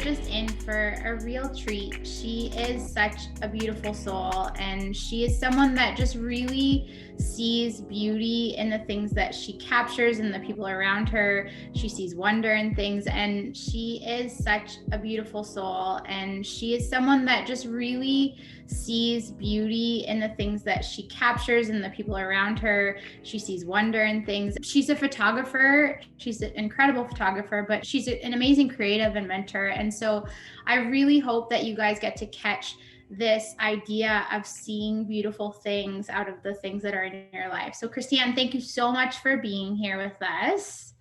just in for a real treat. She is such a beautiful soul, and she is someone that just really sees beauty in the things that she captures and the people around her. She sees wonder in things, and she is such a beautiful soul, and she is someone that just really sees beauty in the things that she captures and the people around her. She sees wonder in things. She's a photographer. She's an incredible photographer, but she's an amazing creative and mentor. And so I really hope that you guys get to catch this idea of seeing beautiful things out of the things that are in your life. So Kristy-Anne, thank you so much for being here with us.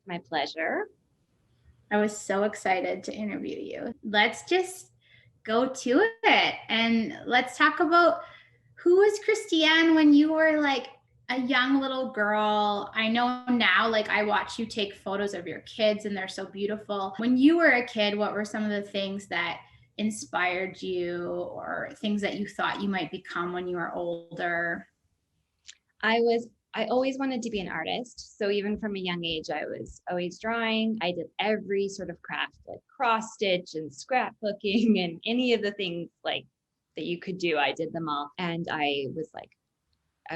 My pleasure. I was so excited to interview you. Let's just go to it, and let's talk about who was Kristy-Anne when you were like a young little girl. I know now, like, I watch you take photos of your kids and they're so beautiful. When you were a kid, what were some of the things that inspired you, or things that you thought you might become when you were older? I always wanted to be an artist. So even from a young age, I was always drawing. I did every sort of craft, like cross stitch and scrapbooking and any of the things like that you could do. I did them all. And I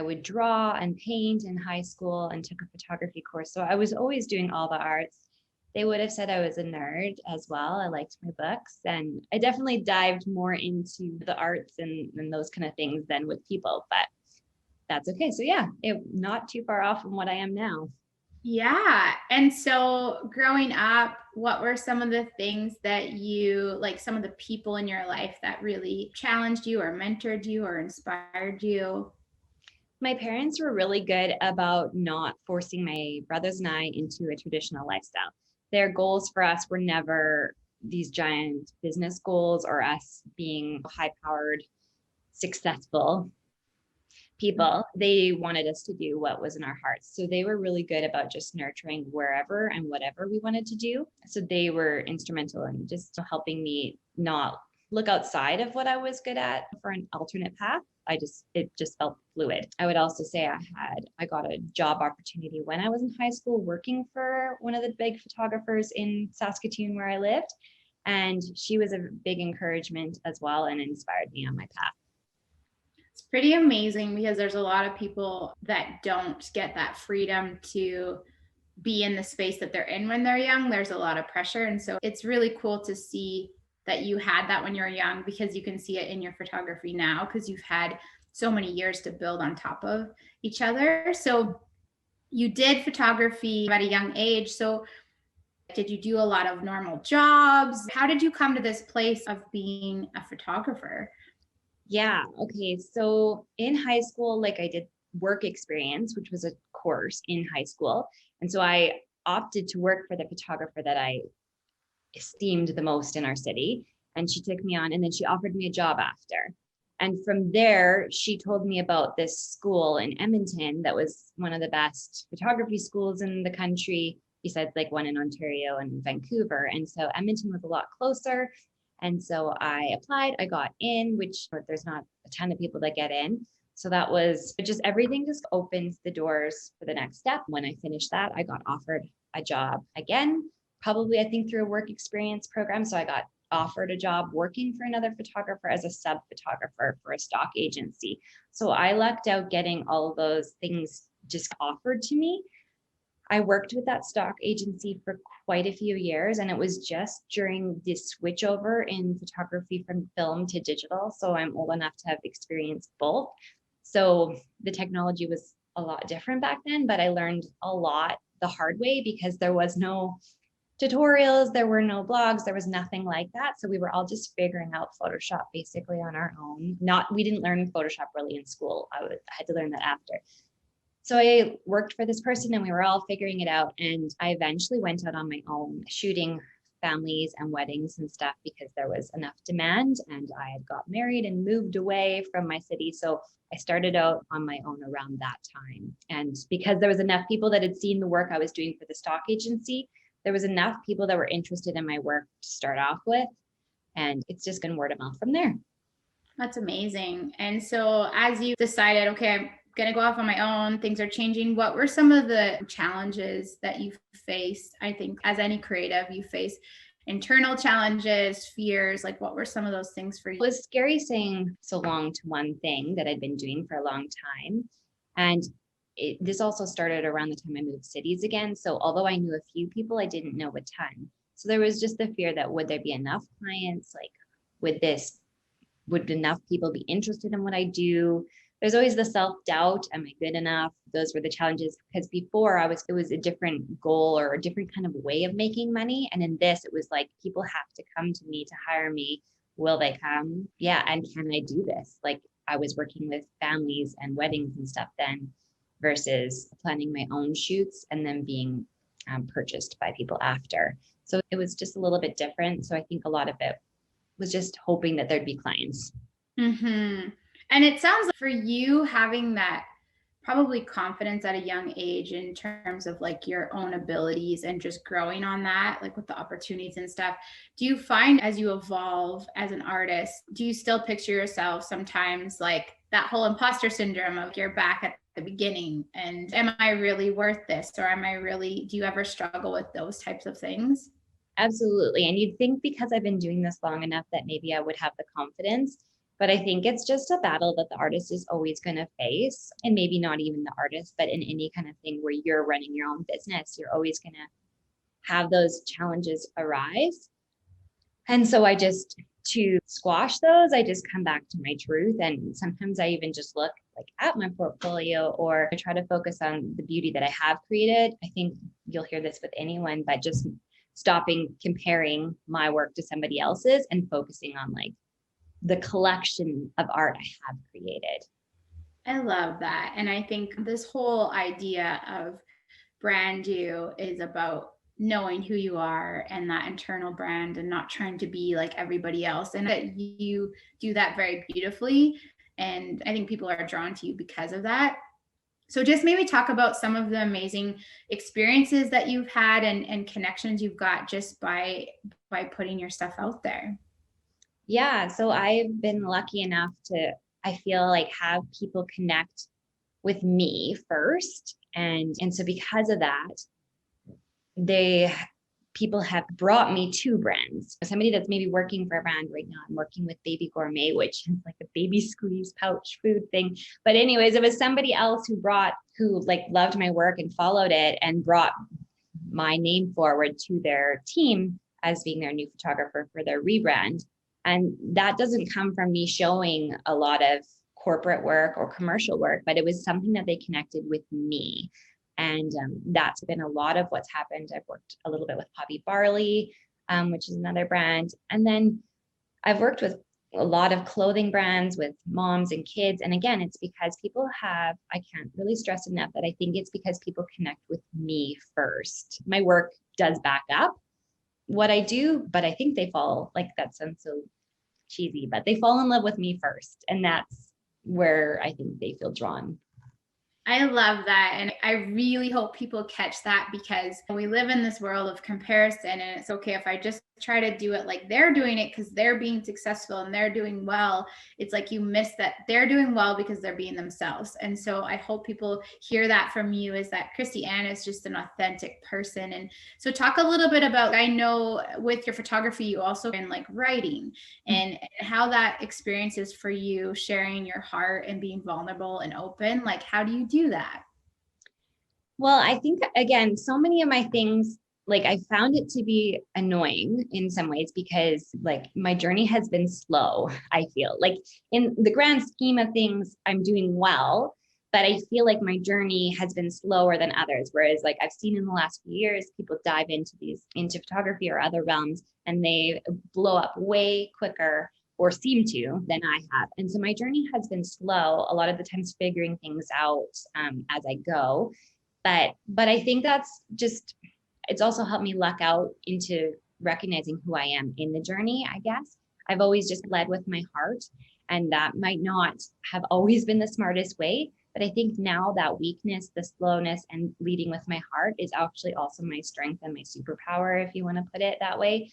would draw and paint in high school and took a photography course. So I was always doing all the arts. They would have said I was a nerd as well. I liked my books, and I definitely dived more into the arts and those kind of things than with people, but that's okay. So yeah, not too far off from what I am now. Yeah. And so growing up, what were some of the things that you, like some of the people in your life that really challenged you or mentored you or inspired you? My parents were really good about not forcing my brothers and I into a traditional lifestyle. Their goals for us were never these giant business goals or us being high-powered, successful people. They wanted us to do what was in our hearts. So they were really good about just nurturing wherever and whatever we wanted to do. So they were instrumental in just helping me not look outside of what I was good at for an alternate path. It just felt fluid. I would also say I got a job opportunity when I was in high school working for one of the big photographers in Saskatoon where I lived. And she was a big encouragement as well and inspired me on my path. It's pretty amazing because there's a lot of people that don't get that freedom to be in the space that they're in when they're young. There's a lot of pressure. And so it's really cool to see that you had that when you were young, because you can see it in your photography now because you've had so many years to build on top of each other. So you did photography at a young age. So did you do a lot of normal jobs? How did you come to this place of being a photographer? Yeah. Okay. So in high school, like I did work experience, which was a course in high school. And so I opted to work for the photographer that I esteemed the most in our city. And she took me on, and then she offered me a job after. And from there, she told me about this school in Edmonton that was one of the best photography schools in the country, besides like one in Ontario and Vancouver. And so Edmonton was a lot closer. And so I applied, I got in, which there's not a ton of people that get in. So that was just everything just opens the doors for the next step. When I finished that, I got offered a job again, probably I think through a work experience program. So I got offered a job working for another photographer as a sub photographer for a stock agency. So I lucked out getting all of those things just offered to me. I worked with that stock agency for quite a few years, and it was just during this switchover in photography from film to digital. So I'm old enough to have experienced both. So the technology was a lot different back then, but I learned a lot the hard way because there was no tutorials, there were no blogs, there was nothing like that. So we were all just figuring out Photoshop basically on our own. We didn't learn Photoshop really in school. I had to learn that after. So I worked for this person and we were all figuring it out. And I eventually went out on my own shooting families and weddings and stuff because there was enough demand, and I had got married and moved away from my city. So I started out on my own around that time. And because there was enough people that had seen the work I was doing for the stock agency, there was enough people that were interested in my work to start off with. And it's just been word of mouth from there. That's amazing. And so as you decided, okay, I'm going to go off on my own, things are changing, what were some of the challenges that you faced? I think as any creative, you face internal challenges, fears? Like, what were some of those things for you? It was scary saying so long to one thing that I'd been doing for a long time. And this also started around the time I moved cities again. So although I knew a few people, I didn't know a ton. So there was just the fear that would there be enough clients? Like, would enough people be interested in what I do? There's always the self-doubt. Am I good enough? Those were the challenges, because before it was a different goal or a different kind of way of making money. And in this, it was like, people have to come to me to hire me. Will they come? Yeah. And can I do this? Like, I was working with families and weddings and stuff then, versus planning my own shoots and then being purchased by people after. So it was just a little bit different. So I think a lot of it was just hoping that there'd be clients. Mm-hmm. And it sounds like for you having that probably confidence at a young age in terms of like your own abilities and just growing on that, like with the opportunities and stuff. Do you find as you evolve as an artist, do you still picture yourself sometimes like that whole imposter syndrome of you're back at the beginning and am I really worth this? Or do you ever struggle with those types of things? Absolutely. And you'd think because I've been doing this long enough that maybe I would have the confidence, but I think it's just a battle that the artist is always going to face. And maybe not even the artist, but in any kind of thing where you're running your own business, you're always going to have those challenges arise. And so to squash those, I just come back to my truth. And sometimes I even just look like at my portfolio, or I try to focus on the beauty that I have created. I think you'll hear this with anyone, but just stopping comparing my work to somebody else's and focusing on like the collection of art I have created. I love that. And I think this whole idea of brand you is about knowing who you are and that internal brand and not trying to be like everybody else. And that you do that very beautifully. And I think people are drawn to you because of that. So just maybe talk about some of the amazing experiences that you've had and connections you've got just by putting your stuff out there. Yeah. So I've been lucky enough to, I feel like, have people connect with me first. And so because of that, people have brought me to brands. Somebody that's maybe working for a brand right now, I'm working with Baby Gourmet, which is like a baby squeeze pouch food thing. But anyways, it was somebody else who like loved my work and followed it and brought my name forward to their team as being their new photographer for their rebrand. And that doesn't come from me showing a lot of corporate work or commercial work, but it was something that they connected with me. And that's been a lot of what's happened. I've worked a little bit with Poppy Barley, which is another brand. And then I've worked with a lot of clothing brands with moms and kids. And again, it's because I can't really stress enough that I think it's because people connect with me first. My work does back up what I do, but I think they fall, like that sounds so cheesy, but they fall in love with me first. And that's where I think they feel drawn. I love that. And I really hope people catch that, because we live in this world of comparison, and it's okay if I just try to do it like they're doing it because they're being successful and they're doing well. It's like you miss that they're doing well because they're being themselves. And so I hope people hear that from you, is that Kristy-Anne is just an authentic person. And so talk a little bit about, I know with your photography, you also in like writing and how that experience is for you, sharing your heart and being vulnerable and open. Like, how do you do that? Well, I think, again, so many of my things, like I found it to be annoying in some ways because like my journey has been slow. I feel like in the grand scheme of things, I'm doing well, but I feel like my journey has been slower than others. Whereas like I've seen in the last few years, people dive into photography or other realms and they blow up way quicker or seem to than I have. And so my journey has been slow, a lot of the times figuring things out as I go. But I think it's also helped me luck out into recognizing who I am in the journey, I guess. I've always just led with my heart, and that might not have always been the smartest way, but I think now that weakness, the slowness, and leading with my heart is actually also my strength and my superpower, if you want to put it that way.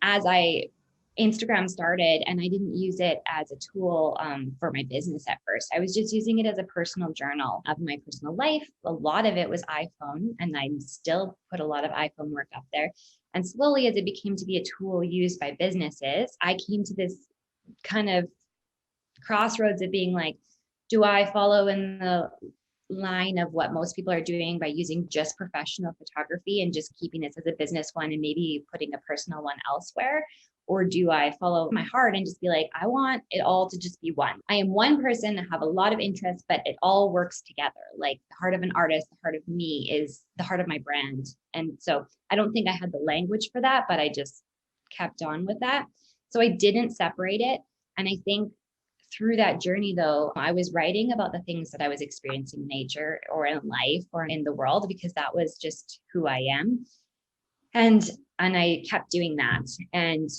Instagram started and I didn't use it as a tool for my business at first. I was just using it as a personal journal of my personal life. A lot of it was iPhone, and I still put a lot of iPhone work up there. And slowly, as it became to be a tool used by businesses, I came to this kind of crossroads of being like, do I follow in the line of what most people are doing by using just professional photography and just keeping this as a business one and maybe putting a personal one elsewhere? Or do I follow my heart and just be like, I want it all to just be one? I am one person, I have a lot of interests, but it all works together. Like the heart of an artist, the heart of me is the heart of my brand. And so I don't think I had the language for that, but I just kept on with that. So I didn't separate it. And I think through that journey, though, I was writing about the things that I was experiencing in nature or in life or in the world, because that was just who I am. And I kept doing that. And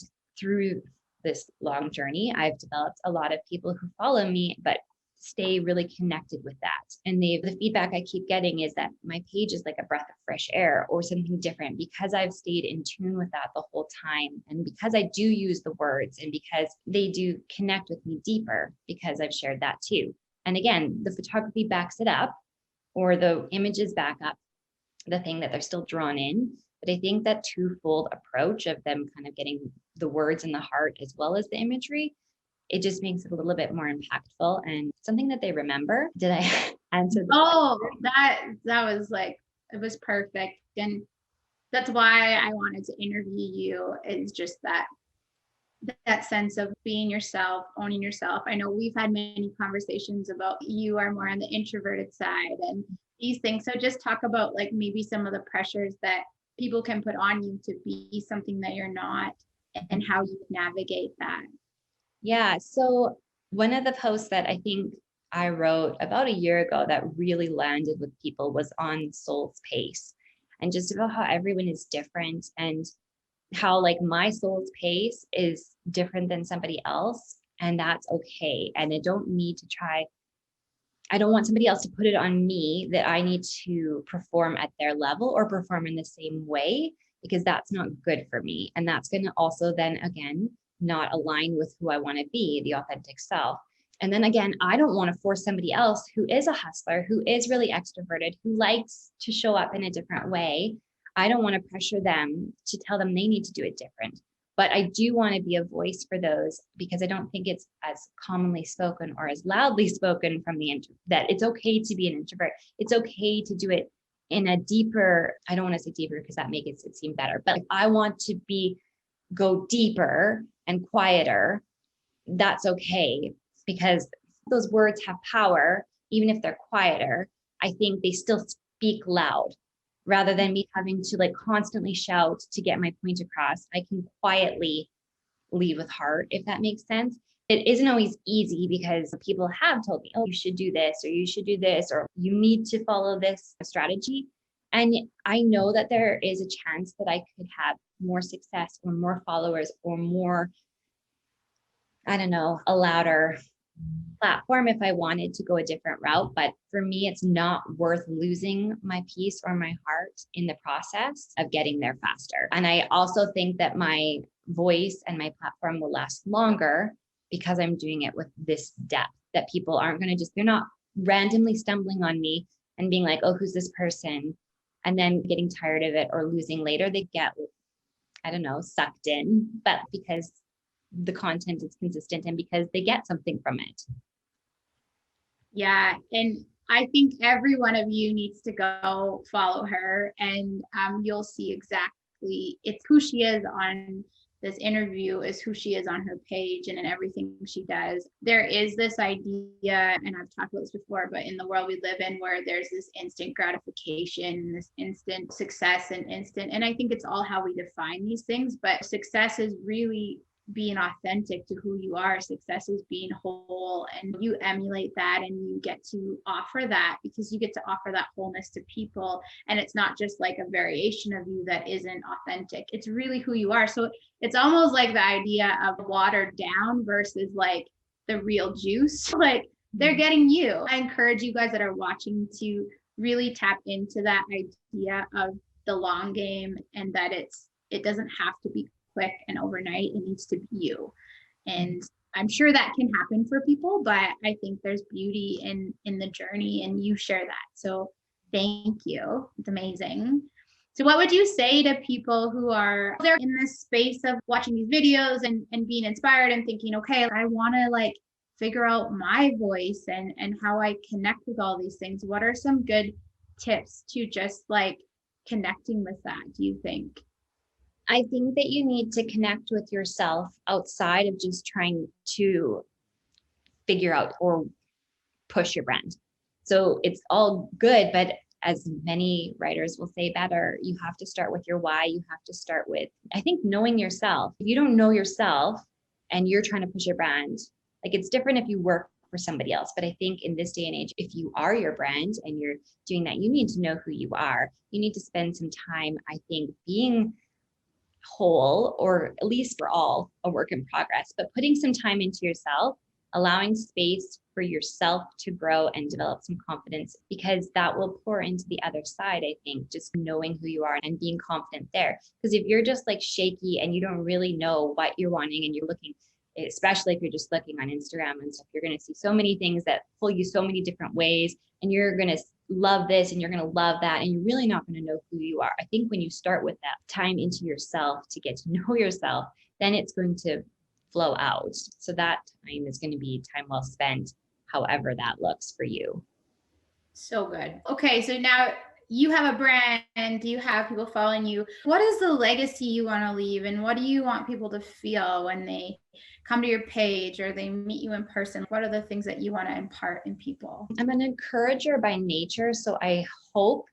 through this long journey, I've developed a lot of people who follow me, but stay really connected with that. And the feedback I keep getting is that my page is like a breath of fresh air or something different, because I've stayed in tune with that the whole time. And because I do use the words, and because they do connect with me deeper, because I've shared that too. And again, the photography backs it up, or the images back up the thing that they're still drawn in. But I think that twofold approach of them kind of getting the words and the heart as well as the imagery, it just makes it a little bit more impactful and something that they remember. Did I answer the Oh, that was like, it was perfect. And that's why I wanted to interview you, is just that sense of being yourself, owning yourself. I know we've had many conversations about you are more on the introverted side and these things. So just talk about like maybe some of the pressures that people can put on you to be something that you're not, and how you navigate that. Yeah. So one of the posts that I think I wrote about a year ago that really landed with people was on soul's pace, and just about how everyone is different, and how like my soul's pace is different than somebody else. And that's okay. And I don't want somebody else to put it on me that I need to perform at their level or perform in the same way, because that's not good for me. And that's going to also then again, not align with who I want to be, the authentic self. And then again, I don't want to force somebody else who is a hustler, who is really extroverted, who likes to show up in a different way. I don't want to pressure them to tell them they need to do it different. But I do want to be a voice for those, because I don't think it's as commonly spoken or as loudly spoken from that it's okay to be an introvert. It's okay to do it in a deeper, I don't want to say deeper because that makes it seem better, but if I want to go deeper and quieter, that's okay, because those words have power. Even if they're quieter, I think they still speak loud. Rather than me having to like constantly shout to get my point across, I can quietly lead with heart, if that makes sense. It isn't always easy, because people have told me, oh, you should do this, or you should do this, or you need to follow this strategy. And I know that there is a chance that I could have more success or more followers or more, I don't know, a louder platform if I wanted to go a different route. But for me, it's not worth losing my peace or my heart in the process of getting there faster. And I also think that my voice and my platform will last longer because I'm doing it with this depth, that people aren't going to they're not randomly stumbling on me and being like, oh, who's this person? And then getting tired of it or losing later. They get, I don't know, sucked in, but because the content is consistent and because they get something from it. Yeah. And I think every one of you needs to go follow her, and you'll see exactly, it's who she is on this interview is who she is on her page and in everything she does. There is this idea, and I've talked about this before, but in the world we live in, where there's this instant gratification, this instant success and I think it's all how we define these things, but success is really being authentic to who you are. Success is being whole, and you emulate that and you get to offer that, because you get to offer that wholeness to people, and it's not just like a variation of you that isn't authentic. It's really who you are. So it's almost like the idea of watered down versus like the real juice. Like they're getting you. I encourage you guys that are watching to really tap into that idea of the long game, and that it doesn't have to be quick and overnight. It needs to be you. And I'm sure that can happen for people, but I think there's beauty in the journey, and you share that. So thank you. It's amazing. So what would you say to people who are they're in this space of watching these videos and being inspired and thinking, okay, I want to like figure out my voice and how I connect with all these things? What are some good tips to just like connecting with that, do you think? I think that you need to connect with yourself outside of just trying to figure out or push your brand. So it's all good, but as many writers will say better, you have to start with your why. You have to start with, I think, knowing yourself. If you don't know yourself and you're trying to push your brand, like it's different if you work for somebody else. But I think in this day and age, if you are your brand and you're doing that, you need to know who you are. You need to spend some time, I think, being whole, or at least for all a work in progress, but putting some time into yourself, allowing space for yourself to grow and develop some confidence, because that will pour into the other side. I think just knowing who you are and being confident there. Because if you're just like shaky and you don't really know what you're wanting and you're looking, especially if you're just looking on Instagram and stuff, you're going to see so many things that pull you so many different ways, and you're going to love this and you're going to love that, and you're really not going to know who you are. I think when you start with that time into yourself to get to know yourself, then it's going to flow out. So that time is going to be time well spent, however that looks for you. So good. Okay, so now you have a brand, you have people following you. What is the legacy you want to leave, and what do you want people to feel when they come to your page or they meet you in person? What are the things that you want to impart in people? I'm an encourager by nature, so I hope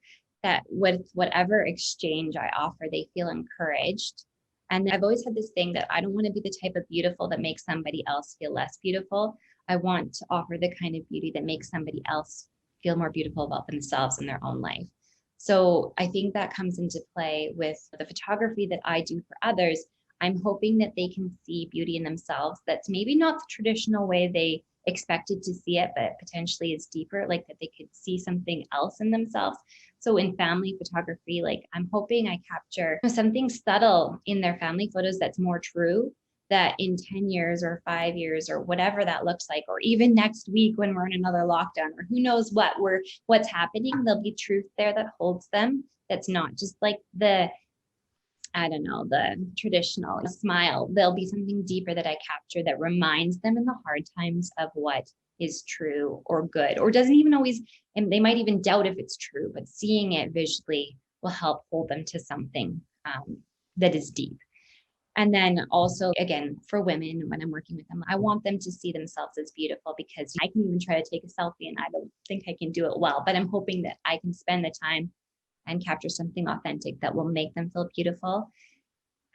that with whatever exchange I offer, they feel encouraged. And I've always had this thing that I don't want to be the type of beautiful that makes somebody else feel less beautiful. I want to offer the kind of beauty that makes somebody else feel more beautiful about themselves in their own life. So I think that comes into play with the photography that I do for others. I'm hoping that they can see beauty in themselves that's maybe not the traditional way they expected to see it, but potentially is deeper, like that they could see something else in themselves. So in family photography, like I'm hoping I capture something subtle in their family photos that's more true, that in 10 years or 5 years or whatever that looks like, or even next week when we're in another lockdown, or who knows what's happening, there'll be truth there that holds them. That's not just like the traditional smile. There'll be something deeper that I capture that reminds them in the hard times of what is true or good, or doesn't even always, and they might even doubt if it's true, but seeing it visually will help hold them to something that is deep. And then also, again, for women, when I'm working with them, I want them to see themselves as beautiful, because I can even try to take a selfie and I don't think I can do it well, but I'm hoping that I can spend the time and capture something authentic that will make them feel beautiful.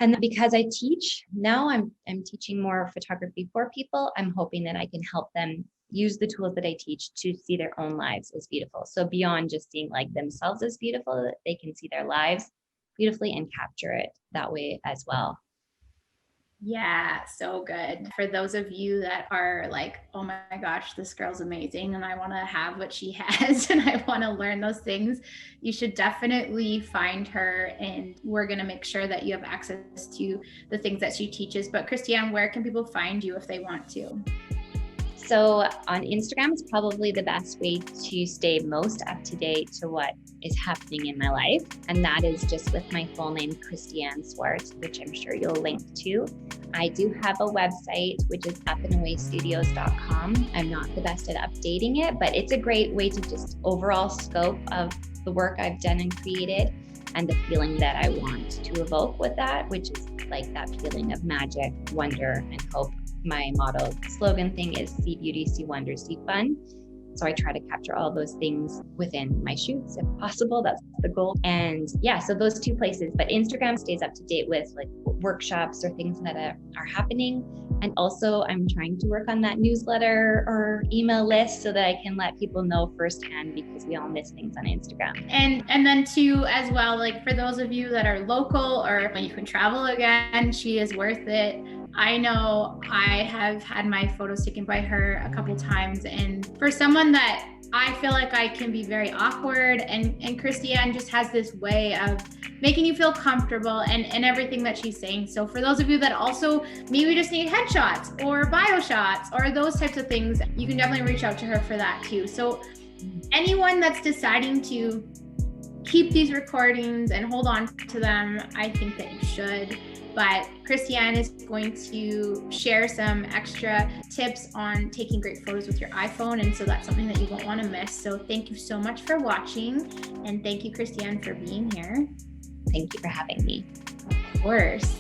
And because I teach now, I'm teaching more photography for people. I'm hoping that I can help them use the tools that I teach to see their own lives as beautiful. So beyond just seeing like themselves as beautiful, that they can see their lives beautifully and capture it that way as well. Yeah, so good. For those of you that are like, oh my gosh, this girl's amazing and I want to have what she has and I want to learn those things, you should definitely find her, and we're going to make sure that you have access to the things that she teaches. But Kristy-Anne, where can people find you if they want to? So on Instagram is probably the best way to stay most up to date to what is happening in my life. And that is just with my full name, Kristy-Anne Swarts, which I'm sure you'll link to. I do have a website, which is upandawaystudios.com. I'm not the best at updating it, but it's a great way to just overall scope of the work I've done and created, and the feeling that I want to evoke with that, which is like that feeling of magic, wonder, and hope. My motto slogan thing is see beauty, see wonder, see fun. So I try to capture all those things within my shoots if possible. That's the goal. And yeah, so those two places, but Instagram stays up to date with like workshops or things that are happening. And also I'm trying to work on that newsletter or email list so that I can let people know firsthand, because we all miss things on Instagram. And then too, as well, like for those of you that are local or when you can travel again, she is worth it. I know I have had my photos taken by her a couple times, and for someone that I feel like I can be very awkward, and Kristy-Anne just has this way of making you feel comfortable and everything that she's saying. So for those of you that also maybe just need headshots or bio shots or those types of things, you can definitely reach out to her for that too. So anyone that's deciding to keep these recordings and hold on to them, I think that you should. But Kristy-Anne is going to share some extra tips on taking great photos with your iPhone. And so that's something that you won't want to miss. So thank you so much for watching. And thank you, Kristy-Anne, for being here. Thank you for having me. Of course.